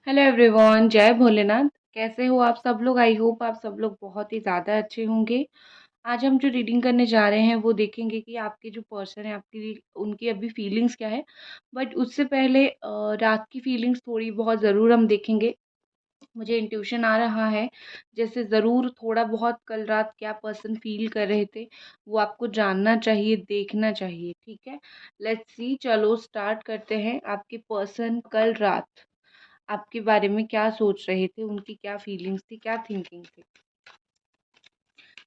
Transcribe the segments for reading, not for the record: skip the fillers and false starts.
Hello everyone, जय भोलेनाथ। कैसे हो आप सब लोग? आई होप आप सब लोग बहुत ही ज़्यादा अच्छे होंगे। आज हम जो रीडिंग करने जा रहे हैं वो देखेंगे कि आपके जो पर्सन है आपकी उनकी अभी फीलिंग्स क्या है। बट उससे पहले रात की फीलिंग्स थोड़ी बहुत ज़रूर हम देखेंगे। मुझे इंट्यूशन आ रहा है जैसे ज़रूर थोड़ा बहुत कल रात क्या पर्सन फील कर रहे थे वो आपको जानना चाहिए, देखना चाहिए। ठीक है, लेट्स सी। चलो स्टार्ट करते हैं। आपके पर्सन कल रात आपके बारे में क्या सोच रहे थे, उनकी क्या फीलिंग्स थी, क्या थिंकिंग थी।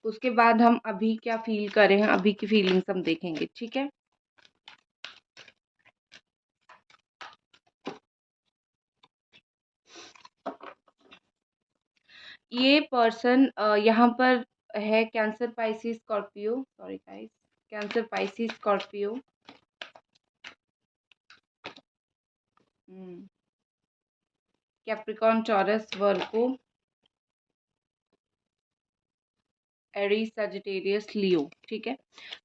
उसके बाद हम अभी क्या फील कर रहे हैं, अभी की फीलिंग्स हम देखेंगे। ठीक है, ये पर्सन यहाँ पर है Cancer, Pisces, Scorpio. Sorry guys, Cancer, Pisces, Scorpio, Capricorn, Taurus, Virgo, Aries, Sagittarius, Leo. ठीक है,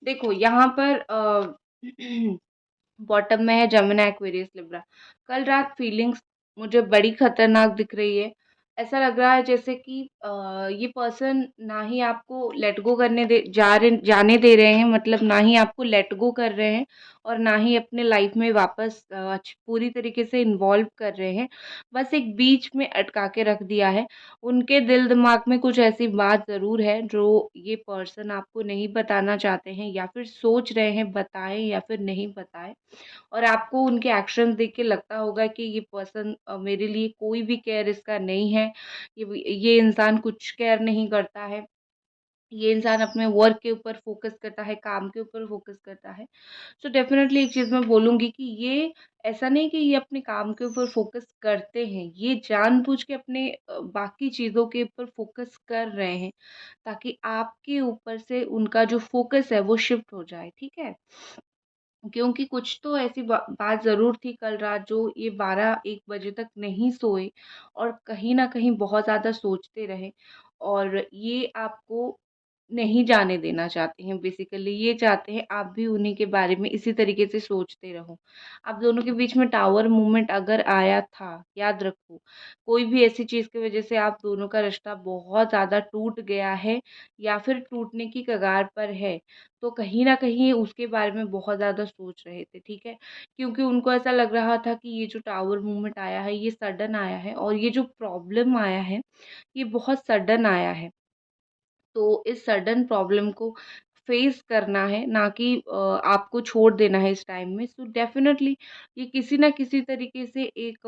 देखो यहाँ पर बॉटम में है जमुना, एक्वेरियस, लिब्रा। कल रात फीलिंग्स मुझे बड़ी खतरनाक दिख रही है। ऐसा लग रहा है जैसे कि ये पर्सन ना ही आपको लेट गो करने जाने दे रहे हैं, मतलब ना ही आपको लेट गो कर रहे हैं और ना ही अपने लाइफ में वापस पूरी तरीके से इन्वॉल्व कर रहे हैं। बस एक बीच में अटका के रख दिया है। उनके दिल दिमाग में कुछ ऐसी बात ज़रूर है जो ये पर्सन आपको नहीं बताना चाहते हैं, या फिर सोच रहे हैं बताएं या फिर नहीं बताएं। और आपको उनके एक्शंस देख के लगता होगा कि ये पर्सन मेरे लिए कोई भी केयर इसका नहीं है। ये इंसान कुछ केयर नहीं करता है। ये इंसान अपने वर्क के ऊपर फोकस करता है, काम के ऊपर फोकस करता है। सो डेफिनेटली एक चीज़ मैं बोलूँगी कि ये ऐसा नहीं कि ये अपने काम के ऊपर फोकस करते हैं, ये जानबूझ के अपने बाकी चीज़ों के ऊपर फोकस कर रहे हैं ताकि आपके ऊपर से उनका जो फोकस है वो शिफ्ट हो जाए। ठीक है, क्योंकि कुछ तो ऐसी बात ज़रूर थी कल रात जो ये 12-1 बजे तक नहीं सोए और कहीं न कहीं बहुत ज़्यादा सोचते रहे। और ये आपको नहीं जाने देना चाहते हैं। बेसिकली ये चाहते हैं आप भी उन्हीं के बारे में इसी तरीके से सोचते रहो। आप दोनों के बीच में टावर मूवमेंट अगर आया था, याद रखो, कोई भी ऐसी चीज़ की वज़ह से आप दोनों का रिश्ता बहुत ज़्यादा टूट गया है या फिर टूटने की कगार पर है, तो कहीं न कहीं उसके बारे में बहुत ज़्यादा सोच रहे थे। ठीक है? क्योंकि उनको ऐसा लग रहा था कि ये जो टावर मूवमेंट आया है, ये सडन आया है और ये जो प्रॉब्लम आया है, ये बहुत सडन आया है। तो इस सडन प्रॉब्लम को फेस करना है, ना कि आपको छोड़ देना है इस टाइम में। सो डेफिनेटली ये किसी ना किसी तरीके से एक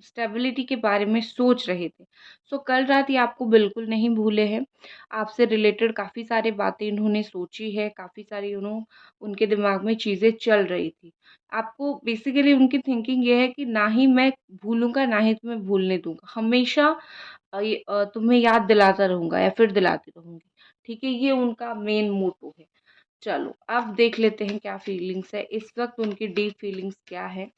स्टेबिलिटी के बारे में सोच रहे थे। सो कल रात ये आपको बिल्कुल नहीं भूले हैं। आपसे रिलेटेड काफ़ी सारी बातें इन्होंने सोची है, काफ़ी सारी उनके दिमाग में चीज़ें चल रही थी। आपको बेसिकली उनकी थिंकिंग ये है कि ना ही मैं भूलूँगा, ना ही तुम्हें भूलने दूँगा। हमेशा तुम्हें याद दिलाता रहूँगा या फिर दिलाती रहूँगी। ठीक है, ये उनका मेन मोटो है। चलो अब देख लेते हैं क्या फीलिंग्स है इस वक्त, उनकी डीप फीलिंग्स क्या है।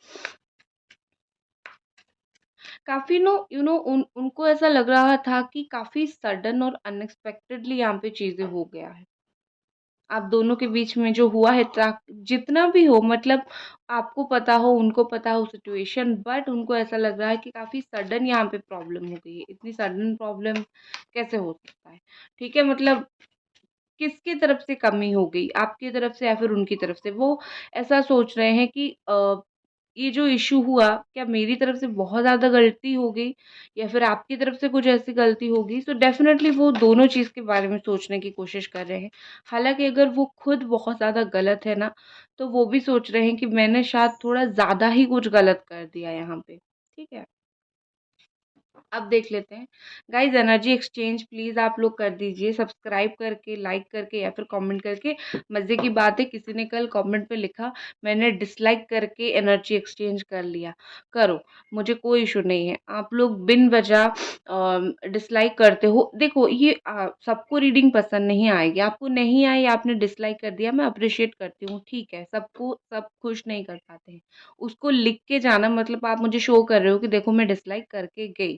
काफ़ी नो यू नो उन उनको ऐसा लग रहा था कि काफ़ी सडन और अनएक्सपेक्टेडली यहाँ पे चीज़ें हो गया है। आप दोनों के बीच में जो हुआ है जितना भी हो, मतलब आपको पता हो, उनको पता हो सिचुएशन, बट उनको ऐसा लग रहा है कि काफ़ी सडन यहाँ पे प्रॉब्लम हो गई है। इतनी सडन प्रॉब्लम कैसे हो सकता है? ठीक है, मतलब किसकी तरफ से कमी हो गई? आपकी तरफ से या फिर उनकी तरफ से? वो ऐसा सोच रहे हैं कि ये जो इश्यू हुआ, क्या मेरी तरफ से बहुत ज़्यादा गलती हो गई या फिर आपकी तरफ से कुछ ऐसी गलती हो गई? सो डेफ़िनेटली वो दोनों चीज़ के बारे में सोचने की कोशिश कर रहे हैं। हालाँकि अगर वो खुद बहुत ज़्यादा गलत है ना, तो वो भी सोच रहे हैं कि मैंने शायद थोड़ा ज़्यादा ही कुछ गलत कर दिया यहाँ पे। ठीक है? अब देख लेते हैं। गाइस, एनर्जी एक्सचेंज प्लीज़ आप लोग कर दीजिए, सब्सक्राइब करके, लाइक करके या फिर कमेंट करके। मज़े की बात है, किसी ने कल कमेंट पे लिखा मैंने डिसलाइक करके एनर्जी एक्सचेंज कर लिया। करो, मुझे कोई इशू नहीं है। आप लोग बिन वजह डिसलाइक करते हो। देखो ये सबको रीडिंग पसंद नहीं आएगी। आपको नहीं आई, आपने डिसलाइक कर दिया, मैं अप्रिशिएट करती हूँ, ठीक है। सबको सब खुश नहीं कर पाते हैं। उसको लिख के जाना मतलब आप मुझे शो कर रहे हो कि देखो मैं डिसलाइक करके गई।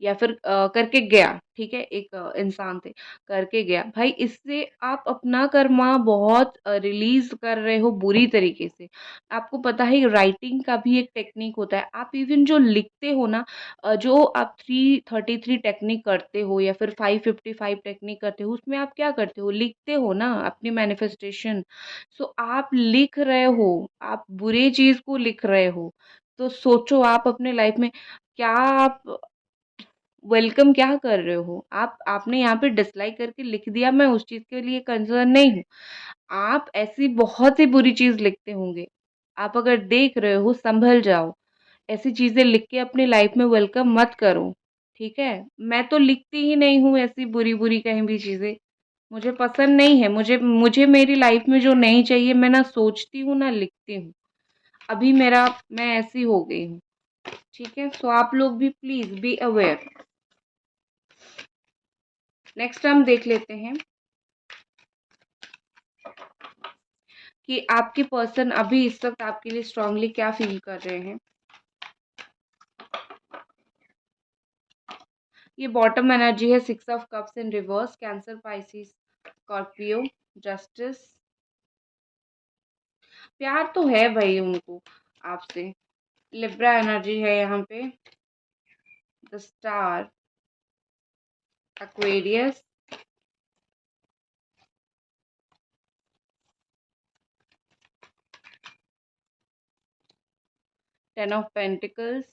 या फिर करके गया, ठीक है? एक इंसान थे, करके गया। भाई इससे आप अपना कर्मा बहुत रिलीज़ कर रहे हो बुरी तरीके से। आपको पता है राइटिंग का भी एक टेक्नीक होता है। आप इवन जो लिखते हो ना जो आप 333 टेक्निक करते हो या फिर 555 टेक्निक करते हो, उसमें आप क्या करते हो? लिखते हो ना अपनी मैनिफेस्टेशन। सो आप लिख रहे हो, आप बुरे चीज़ को लिख रहे हो। तो सोचो आप अपने लाइफ में क्या आप वेलकम क्या कर रहे हो? आपने यहाँ पे डिसलाइक करके लिख दिया, मैं उस चीज़ के लिए कंसर्न नहीं हूँ। आप ऐसी बहुत सी बुरी चीज़ लिखते होंगे। आप अगर देख रहे हो संभल जाओ। ऐसी चीज़ें लिख के अपनी लाइफ में वेलकम मत करो, ठीक है? मैं तो लिखती ही नहीं हूँ ऐसी बुरी-बुरी कहीं भी चीज़ें। मुझे पसंद नहीं है, मुझे मुझे मेरी लाइफ में जो नहीं चाहिए मैं ना सोचती हूँ, ना लिखती हूँ। अभी मैं ऐसी हो गई हूँ, ठीक है? सो आप लोग भी प्लीज़ बी अवेयर। नेक्स्ट हम देख लेते हैं कि आपके पर्सन अभी इस वक़्त आपके लिए स्ट्रांगली क्या फ़ील कर रहे हैं। ये बॉटम एनर्जी है, 6 of cups in reverse, cancer, Pisces, Scorpio, justice. प्यार तो है भाई उनको आपसे। लिब्रा एनर्जी है यहाँ पे, the star, Aquarius, 10 of pentacles,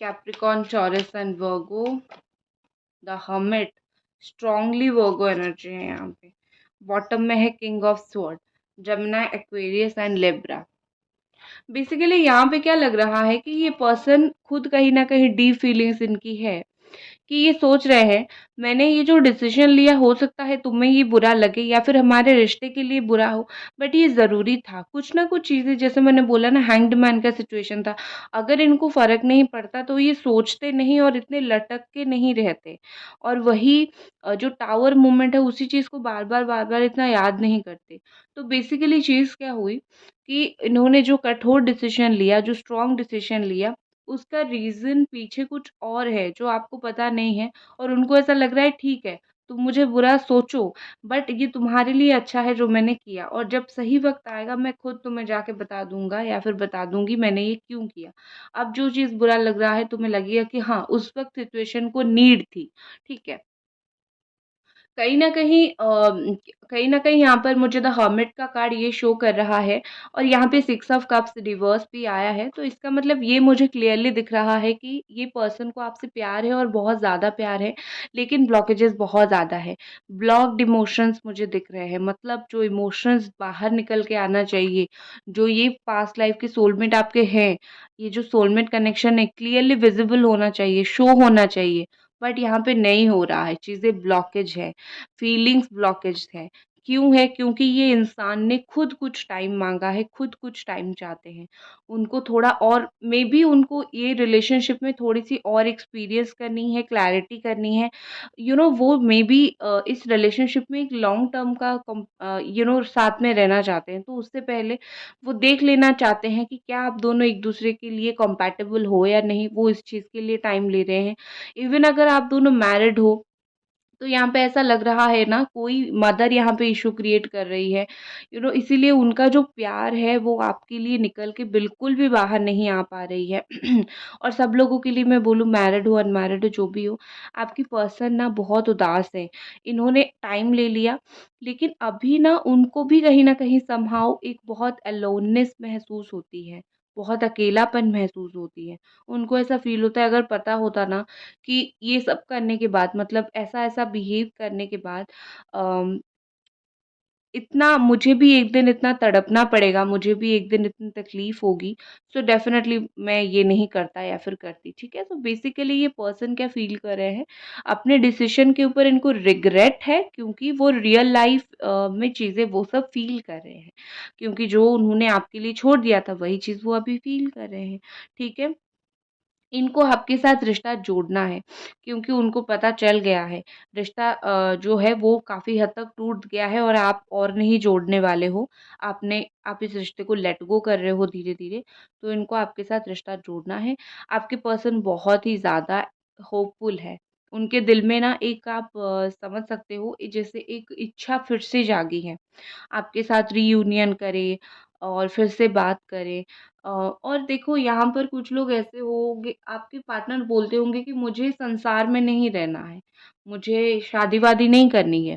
Capricorn, taurus and Virgo, the hermit, strongly Virgo energy है यहाँ पे। बॉटम में है king of sword, Jamuna, Aquarius and Libra. Basically यहाँ पे क्या लग रहा है कि ये पर्सन खुद कहीं न कहीं डीप फीलिंग्स इनकी है कि ये सोच रहे हैं मैंने ये जो डिसीजन लिया हो सकता है तुम्हें ये बुरा लगे या फिर हमारे रिश्ते के लिए बुरा हो, बट ये ज़रूरी था। कुछ ना कुछ चीज़ें जैसे मैंने बोला ना हैंग्ड मैन का सिचुएशन था। अगर इनको फ़र्क नहीं पड़ता तो ये सोचते नहीं और इतने लटक के नहीं रहते। और वही जो टावर मूवमेंट है उसी चीज़ को बार-बार इतना याद नहीं करते। तो बेसिकली चीज़ क्या हुई कि इन्होंने जो कठोर डिसीजन लिया, जो स्ट्रॉन्ग डिसीजन लिया उसका रीज़न पीछे कुछ और है जो आपको पता नहीं है और उनको ऐसा लग रहा है ठीक है, तुम मुझे बुरा सोचो बट ये तुम्हारे लिए अच्छा है जो मैंने किया और जब सही वक़्त आएगा मैं खुद तुम्हें जाके बता दूँगा या फिर बता दूँगी मैंने ये क्यों किया। अब जो चीज़ बुरा लग रहा है तुम्हें लगेगा कि हाँ, उस वक़्त सिचुएशन को नीड थी, ठीक है। कहीं न कहीं कहीं न कहीं यहाँ पर मुझे द हर्मिट का कार्ड ये शो कर रहा है और यहाँ पे 6 ऑफ कप्स रिवर्स भी आया है, तो इसका मतलब ये मुझे क्लियरली दिख रहा है कि ये पर्सन को आपसे प्यार है और बहुत ज़्यादा प्यार है, लेकिन ब्लॉकेजेस बहुत ज़्यादा है। ब्लॉक्ड इमोशंस मुझे दिख रहे हैं, मतलब जो इमोशंस बाहर निकल के आना चाहिए, जो ये पास्ट लाइफ के सोलमेट आपके हैं, ये जो सोलमेट कनेक्शन है क्लियरली विज़िबल होना चाहिए, शो होना चाहिए, बट यहाँ पे नहीं हो रहा है, चीज़ें ब्लॉकेज है। फीलिंग्स ब्लॉकेज है। क्यों है? क्योंकि ये इंसान ने खुद कुछ टाइम माँगा है, खुद कुछ टाइम चाहते हैं। उनको थोड़ा और मेबी उनको ये रिलेशनशिप में थोड़ी-सी और एक्सपीरियंस करनी है, क्लैरिटी करनी है। वो मेबी इस रिलेशनशिप में एक लॉन्ग टर्म का साथ में रहना चाहते हैं। तो उससे पहले वो देख लेना चाहते हैं कि क्या आप दोनों एक-दूसरे के लिए कंपैटिबल हो या नहीं, वो इस चीज़ के लिए टाइम ले रहे हैं। इवन अगर आप दोनों मैरिड हो तो यहाँ पे ऐसा लग रहा है ना कोई मदर यहाँ पे इश्यू क्रिएट कर रही है इसीलिए उनका जो प्यार है वो आपके लिए निकल के बिल्कुल भी बाहर नहीं आ पा रही है और सब लोगों के लिए मैं बोलूँ मैरिड हो अनमैरिड हो जो भी हो आपकी पर्सन ना बहुत उदास है इन्होंने टाइम ले लिया लेकिन अभी ना उनको भी कहीं ना कहीं समहाउ एक बहुत अलोननेस महसूस होती है बहुत अकेलापन महसूस होती है उनको ऐसा फील होता है अगर पता होता ना कि ये सब करने के बाद मतलब ऐसा-ऐसा बिहेव करने के बाद अम, इतना मुझे भी एक दिन इतना तड़पना पड़ेगा, मुझे भी एक दिन इतनी तकलीफ़ होगी, सो डेफ़िनेटली मैं ये नहीं करता या फिर करती, ठीक है? तो बेसिकली ये पर्सन क्या फ़ील कर रहे हैं, अपने डिसीज़न के ऊपर इनको रिग्रेट है क्योंकि वो रियल लाइफ़ में चीज़ें वो सब फ़ील कर रहे हैं, क्योंकि जो उन्होंने आपके लिए छोड़ दिया था, वही चीज़ वो अभी फ़ील कर रहे हैं, ठीक है? इनको आपके साथ रिश्ता जोड़ना है, क्योंकि उनको पता चल गया है रिश्ता जो है वो काफ़ी हद तक टूट गया है और आप और नहीं जोड़ने वाले हो। आप इस रिश्ते को लेट गो कर रहे हो धीरे-धीरे, तो इनको आपके साथ रिश्ता जोड़ना है। आपके पर्सन बहुत ही ज़्यादा होपफुल है। उनके दिल में ना एक आप समझ सकते हो जैसे एक इच्छा फिर से जागी है। आपके साथ रीयूनियन करे और फिर से बात करे। और देखो यहाँ पर कुछ लोग ऐसे होंगे, आपके पार्टनर बोलते होंगे कि मुझे संसार में नहीं रहना है, मुझे शादी-वादी नहीं करनी है।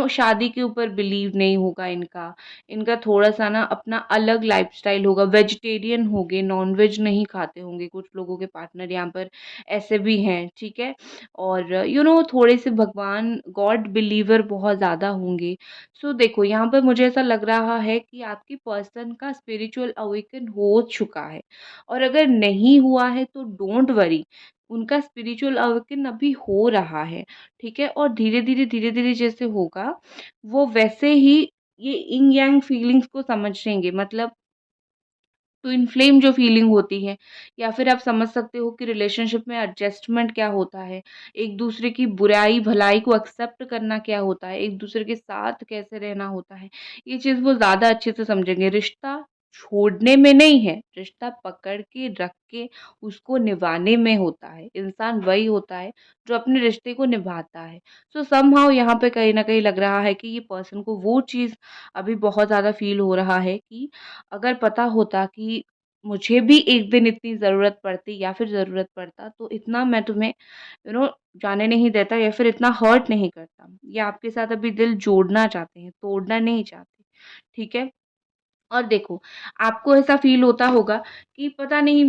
शादी के ऊपर बिलीव नहीं होगा इनका। इनका थोड़ा-सा ना अपना अलग लाइफ़स्टाइल होगा, वेजिटेरियन होंगे, नॉन-वेज नहीं खाते होंगे, कुछ लोगों के पार्टनर यहाँ पर ऐसे भी हैं, ठीक है? और थोड़े से भगवान गॉड बिलीवर बहुत ज़्यादा होंगे। सो देखो यहाँ पर मुझे ऐसा लग रहा है कि आपकी पर्सन का स्पिरिचुअल अवेकन हो चुका है, और अगर नहीं हुआ है तो डोंट वरी, उनका स्पिरिचुअल अवेकन अभी हो रहा है, ठीक है? और धीरे-धीरे जैसे होगा, वो वैसे ही ये यिंग यांग फीलिंग्स को समझेंगे, मतलब ट्विन फ्लेम जो फीलिंग होती है, या फिर आप समझ सकते हो कि रिलेशनशिप में एडजस्टमेंट क्या होता है, एक दूसरे की बुराई भलाई को एक्सेप्ट करना क्या होता है, एक दूसरे के साथ कैसे रहना होता है, ये चीज़ वो ज़्यादा अच्छे से समझेंगे। रिश्ता छोड़ने में नहीं है, रिश्ता पकड़ के रख के उसको निभाने में होता है। इंसान वही होता है जो अपने रिश्ते को निभाता है। सो समहाउ यहाँ पे कहीं न कहीं लग रहा है कि ये पर्सन को वो चीज़ अभी बहुत ज़्यादा फ़ील हो रहा है कि अगर पता होता कि मुझे भी एक दिन इतनी ज़रूरत पड़ती या फिर ज़रूरत पड़ता, तो इतना मैं तुम्हें यू नो जाने नहीं देता या फिर इतना हर्ट नहीं करता। ये आपके साथ अभी दिल जोड़ना चाहते हैं, तोड़ना नहीं चाहते, ठीक है? और देखो, आपको ऐसा फ़ील होता होगा कि पता नहीं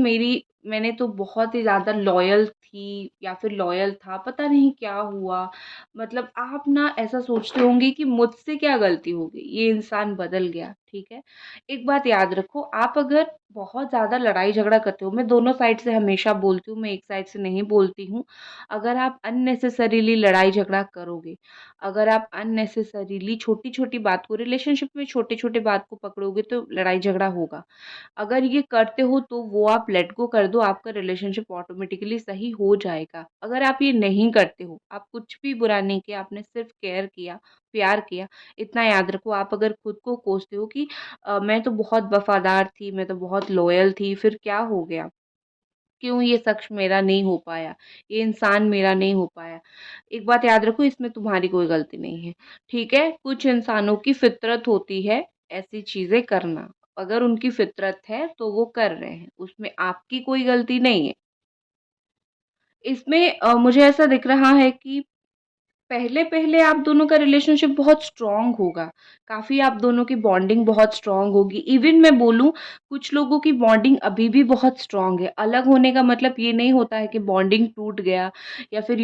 मैंने तो बहुत ही ज़्यादा लॉयल थी या फिर लॉयल था, पता नहीं क्या हुआ? मतलब आप ना ऐसा सोचते होंगे कि मुझसे क्या गलती हो गई, ये इंसान बदल गया, ठीक है? एक बात याद रखो, आप अगर बहुत ज़्यादा लड़ाई-झगड़ा करते हो, मैं दोनों साइड से हमेशा बोलती हूँ, मैं एक साइड से नहीं बोलती हूँ। अगर आप अननेसेसरीली लड़ाई-झगड़ा करोगे, अगर आप अननेसेसरीली छोटी-छोटी बात को रिलेशनशिप में छोटे-छोटे बात को पकड़ोगे तो लड़ाई-झगड़ा होगा। अगर ये करते हो तो वो आप लेट गो कर दो, आपका रिलेशनशिप ऑटोमेटिकली सही हो जाएगा। अगर आप ये नहीं करते हो, आप कुछ भी बुरा नहीं किया, आपने सिर्फ केयर किया, प्यार किया, इतना याद रखो, आप अगर खुद को कोसते हो कि मैं तो बहुत वफ़ादार थी, मैं तो बहुत लॉयल थी, फिर क्या हो गया? क्यों ये शख्स मेरा नहीं हो पाया, ये इंसान मेरा नहीं हो पाया। एक बात याद रखो, इसमें तुम्हारी कोई गलती नहीं है, ठीक है? कुछ इंसानों की फ़ितरत होती है ऐसी चीज़ें करना। अगर उनकी फ़ितरत है तो वो कर रहे हैं, उसमें आपकी कोई गलती नहीं है। इसमें मुझे ऐसा दिख रहा है कि पहले-पहले आप दोनों का रिलेशनशिप बहुत स्ट्रॉन्ग होगा, काफ़ी आप दोनों की बॉन्डिंग बहुत स्ट्रॉन्ग होगी। इवन मैं बोलूँ, कुछ लोगों की बॉन्डिंग अभी भी बहुत स्ट्रॉन्ग है। अलग होने का मतलब ये नहीं होता है कि बॉन्डिंग टूट गया या फिर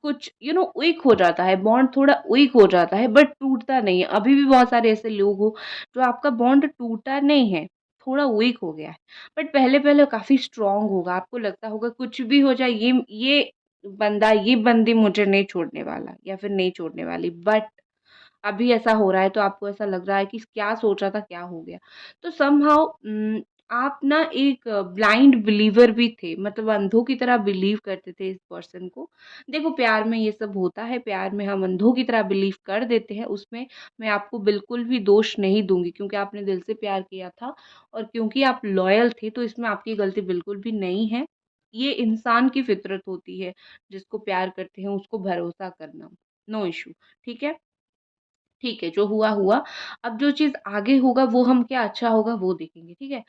कुछ वीक हो जाता है, बॉन्ड थोड़ा वीक हो जाता है बट टूटता नहीं है। अभी भी बहुत सारे ऐसे लोग हो जो आपका बॉन्ड टूटा नहीं है, थोड़ा वीक हो गया है। बट पहले-पहले काफ़ी स्ट्रॉन्ग होगा, आपको लगता होगा कुछ भी हो जाए, ये बंदी मुझे नहीं छोड़ने वाला या फिर नहीं छोड़ने वाली, बट अभी ऐसा हो रहा है तो आपको ऐसा लग रहा है कि क्या सोचा था, क्या हो गया? तो समहाउ आप ना एक ब्लाइंड बिलीवर भी थे, मतलब अंधों की तरह बिलीव करते थे इस पर्सन को। देखो, प्यार में ये सब होता है, प्यार में हम अंधों की तरह बिलीव कर देते हैं, उसमें मैं आपको बिल्कुल भी दोष नहीं दूँगी, क्योंकि आपने दिल से प्यार किया था और क्योंकि आप लॉयल थे, तो इसमें आपकी गलती बिल्कुल भी नहीं है। ये इंसान की फितरत होती है, जिसको प्यार करते हैं उसको भरोसा करना, नो इश्यू, ठीक है? ठीक है, जो हुआ हुआ। अब जो चीज़ आगे होगा वो हम क्या अच्छा होगा वो देखेंगे, ठीक है?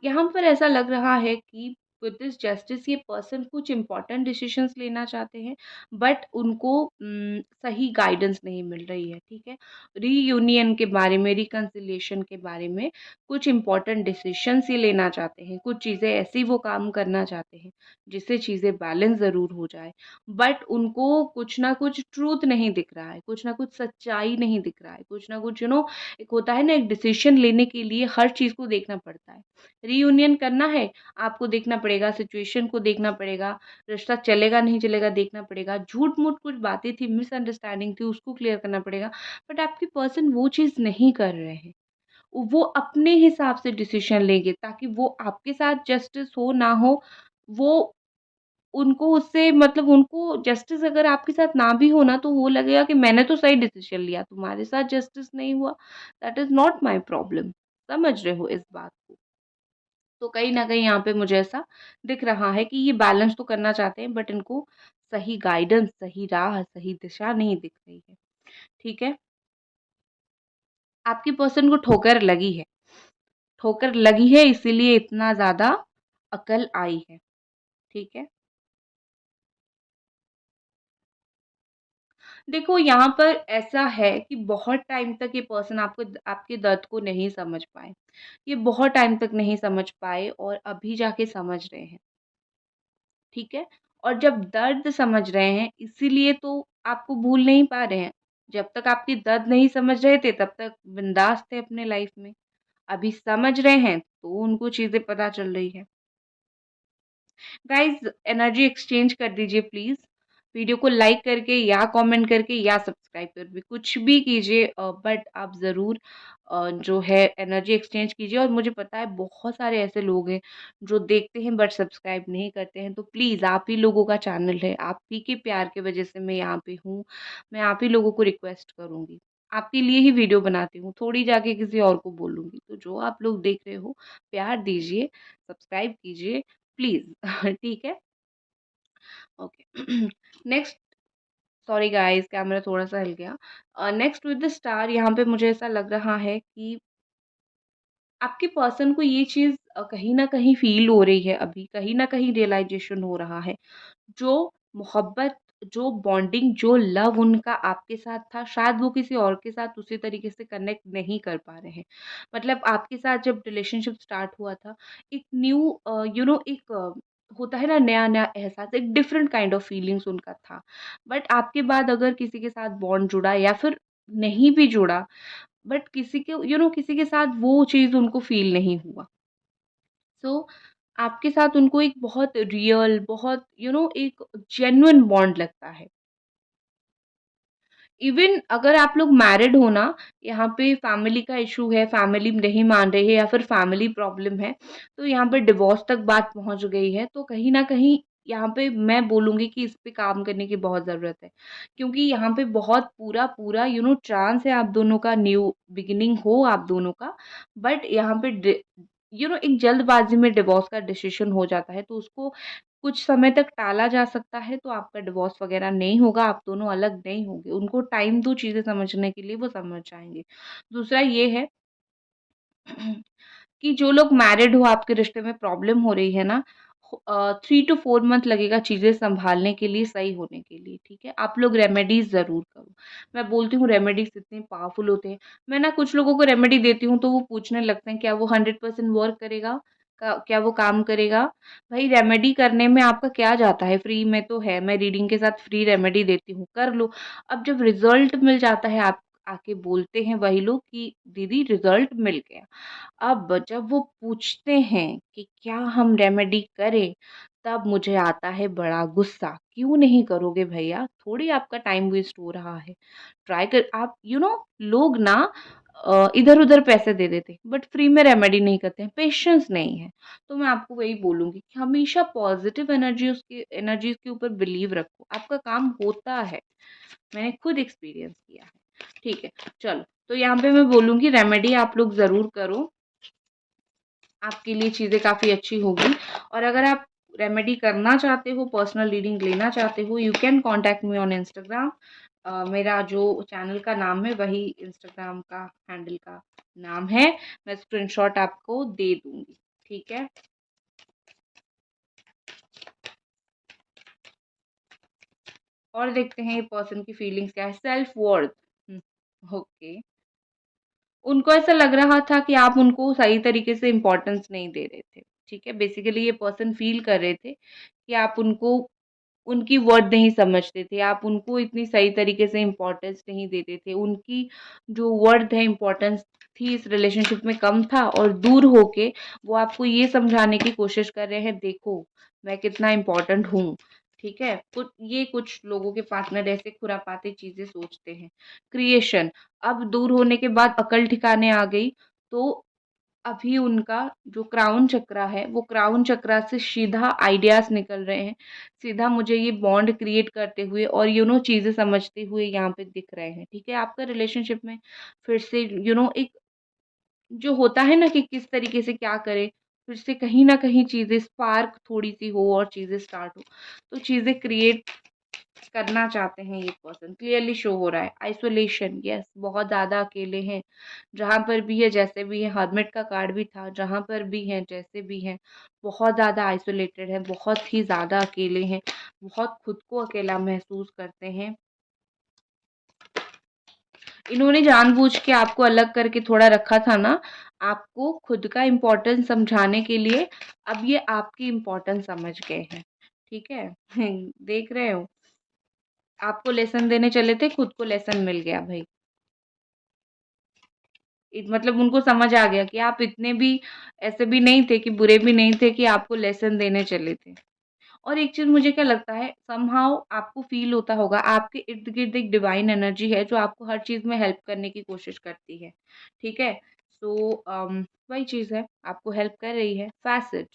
यहाँ पर ऐसा लग रहा है कि विद दिस जस्टिस ये पर्सन कुछ इम्पोर्टेंट डिसीजंस लेना चाहते हैं, बट उनको सही गाइडेंस नहीं मिल रही है, ठीक है? रीयूनियन के बारे में, रिकंसिलिएशन के बारे में कुछ इम्पोर्टेंट डिसीजंस ये लेना चाहते हैं, कुछ चीज़ें ऐसी वो काम करना चाहते हैं, जिससे चीज़ें बैलेंस ज़रूर हो जाए। बट उनको कुछ ना कुछ ट्रूथ नहीं दिख रहा है, कुछ ना कुछ सच्चाई नहीं दिख रहा है, कुछ ना कुछ एक होता है ना, एक डिसीजन लेने के लिए हर चीज़ को देखना पड़ता है। रीयूनियन करना है, आपको देखना पड़ेगा, सिचुएशन को देखना पड़ेगा, रिश्ता चलेगा नहीं चलेगा देखना पड़ेगा, झूठ-मूठ कुछ बातें थी, मिसअंडरस्टैंडिंग थी, उसको क्लियर करना पड़ेगा। बट आपके पर्सन वो चीज़ नहीं कर रहे हैं। वो अपने हिसाब से डिसीजन लेंगे, ताकि वो आपके साथ जस्टिस हो ना हो, वो उनको उससे मतलब उनको जस्टिस अगर आपके साथ ना भी हो ना, तो वो लगेगा कि मैंने तो सही डिसीजन लिया, तुम्हारे साथ जस्टिस नहीं हुआ, that is not my problem. समझ रहे हो इस बात को? तो कहीं न कहीं यहाँ पे मुझे ऐसा दिख रहा है कि ये बैलेंस तो करना चाहते हैं, बट इनको सही गाइडेंस, सही राह, सही दिशा नहीं दिख रही है। ठीक है? आपकी पर्सन को ठोकर लगी है। ठोकर लगी है इसीलिए इतना ज़्यादा अकल आई है। ठीक है? देखो यहाँ पर ऐसा है कि बहुत टाइम तक ये पर्सन आपको आपके दर्द को नहीं समझ पाए। ये बहुत टाइम तक नहीं समझ पाए और अभी जाके समझ रहे हैं, ठीक है? और जब दर्द समझ रहे हैं इसीलिए तो आपको भूल नहीं पा रहे हैं। जब तक आपकी दर्द नहीं समझ रहे थे तब तक बिंदास थे अपने लाइफ में। अभी समझ रहे हैं तो उनको चीज़ें पता चल रही है। गाइस एनर्जी एक्सचेंज कर दीजिए प्लीज़। वीडियो को लाइक करके या कमेंट करके या सब्सक्राइब करके कुछ भी कीजिए, बट आप ज़रूर जो है एनर्जी एक्सचेंज कीजिए। और मुझे पता है बहुत सारे ऐसे लोग हैं जो देखते हैं बट सब्सक्राइब नहीं करते हैं, तो प्लीज़ आप ही लोगों का चैनल है, आप ही के प्यार की वजह से मैं यहाँ पे हूँ। मैं आप ही लोगों को रिक्वेस्ट करूँगी। आपके लिए ही वीडियो बनाती हूँ, थोड़ी जाके किसी और को बोलूँगी। तो जो आप लोग देख रहे हो प्यार दीजिए, सब्सक्राइब कीजिए प्लीज़। ठीक है? Okay. Next, sorry guys camera थोड़ा-सा हिल गया। नेक्स्ट विद द स्टार यहाँ पे मुझे ऐसा लग रहा है कि आपके पर्सन को ये चीज़ कहीं न कहीं फ़ील हो रही है अभी, कहीं न कहीं रियलाइज़ेशन हो रहा है। जो मोहब्बत, जो बॉन्डिंग, जो लव उनका आपके साथ था, शायद वो किसी और के साथ उसी तरीके से कनेक्ट नहीं कर पा रहे हैं। मतलब आपके साथ जब रिलेशनशिप स्टार्ट हुआ था, एक न्यू एक होता है ना नया-नया एहसास, एक डिफरेंट काइंड ऑफ फीलिंग्स उनका था। बट आपके बाद अगर किसी के साथ बॉन्ड जुड़ा या फिर नहीं भी जुड़ा, बट किसी के किसी के साथ वो चीज़ उनको फ़ील नहीं हुआ। सो आपके साथ उनको एक बहुत रियल, बहुत एक जेन्युइन बॉन्ड लगता है। इवन अगर आप लोग मैरिड हो ना, यहाँ पे फैमिली का इशू है, फैमिली नहीं मान रही है या फिर फैमिली प्रॉब्लम है, तो यहाँ पे डिवोर्स तक बात पहुँच गई है, तो कहीं न कहीं यहाँ पे मैं बोलूँगी कि इस पे काम करने की बहुत ज़रूरत है। क्योंकि यहाँ पे बहुत पूरा-पूरा चांस है आप दोनों का न्यू बिगिनिंग हो आप दोनों का, बट यहाँ पे एक जल्दबाज़ी में डिवोर्स का डिसीज़न हो जाता है, तो उसको कुछ समय तक टाला जा सकता है, तो आपका डिवोर्स वगैरह नहीं होगा, आप दोनों अलग नहीं होंगे। उनको टाइम दो चीज़ें समझने के लिए, वो समझ जाएँगे। दूसरा ये है कि जो लोग मैरिड हो, आपके रिश्ते में प्रॉब्लम हो रही है ना, 3 टू 4 मंथ लगेगा चीज़ें सँभालने के लिए, सही होने के लिए, ठीक है? आप लोग रेमेडीज़ ज़रूर करो। मैं बोलती हूँ रेमेडीज़ इतने पावरफुल होते हैं। मैं ना कुछ लोगों को रेमेडी देती हूँ, तो वो पूछने लगते हैं, "क्या वो 100% वर्क करेगा? क्या वो काम करेगा?" भाई रेमेडी करने में आपका क्या जाता है? फ्री में तो है, मैं रीडिंग के साथ फ्री रेमेडी देती हूँ, कर लो। अब जब रिज़ल्ट मिल जाता है, आप आके बोलते हैं वही लोग कि दीदी रिज़ल्ट मिल गया। अब जब वो पूछते हैं कि क्या हम रेमेडी करें, तब मुझे आता है बड़ा गुस्सा। क्यों नहीं करोगे भैया? थोड़ी आपका टाइम वेस्ट हो रहा है। ट्राई कर आप लोग ना इधर-उधर पैसे दे देते हैं, बट फ्री में रेमेडी नहीं करते हैं, पेशेंस नहीं है। तो मैं आपको वही बोलूँगी कि हमेशा पॉज़िटिव एनर्जीज़ के ऊपर बिलीव रखो, आपका काम होता है। मैंने खुद एक्सपीरियंस किया है। ठीक है, चलो, तो यहाँ पे मैं बोलूँगी रेमेडी आप लोग ज़रूर करो। आपके लिए चीज़ें काफ़ी अच्छी होगी। और अगर आप रेमेडी करना चाहते हो, पर्सनल रीडिंग लेना चाहते हो, you can contact me on Instagram. मेरा जो चैनल का नाम है वही इंस्टाग्राम का हैंडल का नाम है। मैं स्क्रीनशॉट आपको दे दूँगी, ठीक है? और देखते हैं ये पर्सन की फीलिंग्स क्या है, सेल्फ वर्थ। हुँ, ओके। उनको ऐसा लग रहा था कि आप उनको सही तरीके से इम्पोर्टेंस नहीं दे रहे थे, ठीक है? बेसिकली ये पर्सन फ़ील कर रहे थे कि आप उनको उनकी वर्थ नहीं समझते थे, आप उनको इतनी सही तरीके से इम्पोर्टेंस नहीं देते थे। उनकी जो वर्थ है, इम्पोर्टेंस थी इस रिलेशनशिप में कम था, और दूर होके वो आपको ये समझाने की कोशिश कर रहे हैं, देखो मैं कितना इम्पोर्टेंट हूँ, ठीक है? कुछ लोगों के पार्टनर ऐसे खुरापाती चीज़ें सोचते हैं। क्रिएशन, अब दूर होने के बाद अकल ठिकाने आ गई, तो अभी उनका जो क्राउन चक्रा है, वो क्राउन चक्रा से सीधा आइडियाज़ निकल रहे हैं, सीधा मुझे ये बॉन्ड क्रिएट करते हुए और चीज़ें समझते हुए यहाँ पे दिख रहे हैं, ठीक है? आपका रिलेशनशिप में फिर से एक जो होता है ना कि किस तरीके से क्या करें, फिर से कहीं न कहीं चीज़ें स्पार्क थोड़ी-सी हो और चीज़ें स्टार्ट हो, तो चीज़ें क्रिएट करना चाहते हैं ये पर्सन, क्लियरली शो हो रहा है। आइसोलेशन, यस, बहुत ज़्यादा अकेले हैं, जहाँ पर भी है, जैसे भी है, हर्मिट का कार्ड भी था, जहाँ पर भी हैं, जैसे भी हैं, बहुत ज़्यादा आइसोलेटेड है, बहुत ही ज़्यादा अकेले हैं, बहुत खुद को अकेला महसूस करते हैं। इन्होंने जानबूझ के आपको अलग करके थोड़ा रखा था ना, आपको खुद का इम्पोर्टेंस समझाने के लिए, अब ये आपकी इम्पोर्टेंस समझ गए हैं, ठीक है? देख रहे हो? आपको लेसन देने चले थे, खुद को लेसन मिल गया भाई। मतलब उनको समझ आ गया कि आप इतने भी ऐसे भी नहीं थे कि बुरे भी नहीं थे कि आपको लेसन देने चले थे। और एक चीज़ मुझे क्या लगता है, समहाउ आपको फ़ील होता होगा, आपके इर्द-गिर्द एक डिवाइन एनर्जी है जो आपको हर चीज़ में हेल्प करने की कोशिश करती है, ठीक है? सो वही चीज़ है, आपको हेल्प कर रही है। फ़ैसेट,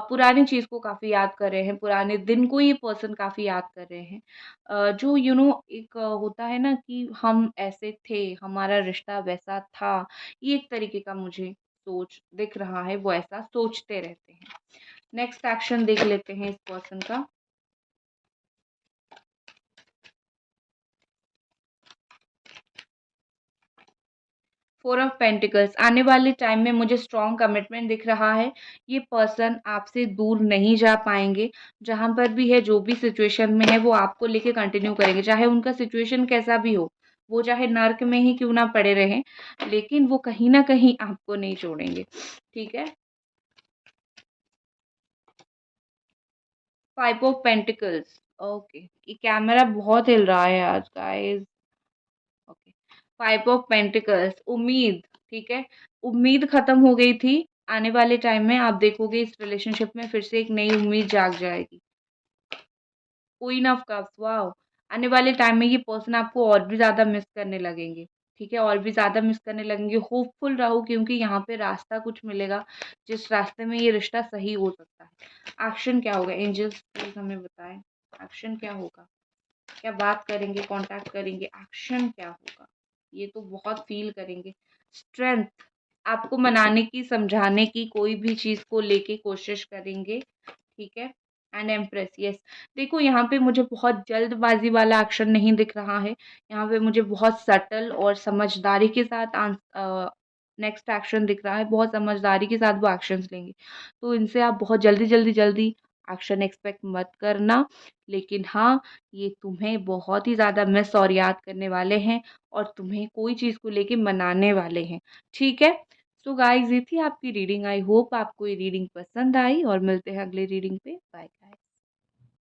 पुरानी चीज़ को काफ़ी याद कर रहे हैं, पुराने दिन को ये पर्सन काफ़ी याद कर रहे हैं। जो एक होता है ना कि हम ऐसे थे, हमारा रिश्ता वैसा था, ये एक तरीके का मुझे सोच दिख रहा है, वो ऐसा सोचते रहते हैं। नेक्स्ट एक्शन देख लेते हैं इस पर्सन का। फोर ऑफ पेंटिकल्स, आने वाले टाइम में मुझे स्ट्रॉन्ग कमिटमेंट दिख रहा है। ये पर्सन आपसे दूर नहीं जा पाएंगे, जहां पर भी है, जो भी सिचुएशन में है, वो आपको लेके कंटिन्यू करेंगे, चाहे उनका सिचुएशन कैसा भी हो, वो चाहे नर्क में ही क्यों ना पड़े रहें, लेकिन वो कहीं ना कहीं आपको नहीं छोड़ेंगे, ठीक है? फाइव ऑफ पेंटिकल्स, ओके, ये कैमरा बहुत हिल रहा है आज guys. Okay, five of pentacles, उम्मीद, ठीक है? उम्मीद खत्म हो गई थी, आने वाले टाइम में आप देखोगे इस रिलेशनशिप में फिर से एक नई उम्मीद जाग जाएगी। Queen of cups, wow! आने वाले टाइम में ये पर्सन आपको और भी ज़्यादा मिस करने लगेंगे, ठीक है? और भी ज़्यादा मिस करने लगेंगे। होपफुल रहो क्योंकि यहाँ पे रास्ता कुछ मिलेगा, जिस रास्ते में ये रिश्ता सही हो सकता है। एक्शन क्या होगा? एंजल्स प्लीज़ हमें बताएँ, एक्शन क्या होगा? क्या बात करेंगे, कॉन्टैक्ट करेंगे, एक्शन क्या होगा? ये तो बहुत फ़ील करेंगे। स्ट्रेंथ, आपको मनाने की, समझाने की, कोई भी चीज़ को लेके कोशिश करेंगे, ठीक है? And empress, yes. देखो यहाँ पे मुझे बहुत जल्दबाज़ी वाला एक्शन नहीं दिख रहा है, यहाँ पे मुझे बहुत सटल और समझदारी के साथ नेक्स्ट एक्शन दिख रहा है, बहुत समझदारी के साथ वो एक्शंस लेंगे। तो इनसे आप बहुत जल्दी एक्शन एक्सपेक्ट मत करना, लेकिन हाँ, ये तुम्हें बहुत ही ज़्यादा मिस और याद करने वाले हैं और तुम्हें कोई चीज़ को लेके मनाने वाले हैं, ठीक है? सो गाइज़, ये थी आपकी रीडिंग। आई होप आपको ये रीडिंग पसंद आई और मिलते हैं अगले रीडिंग पे। Bye guys.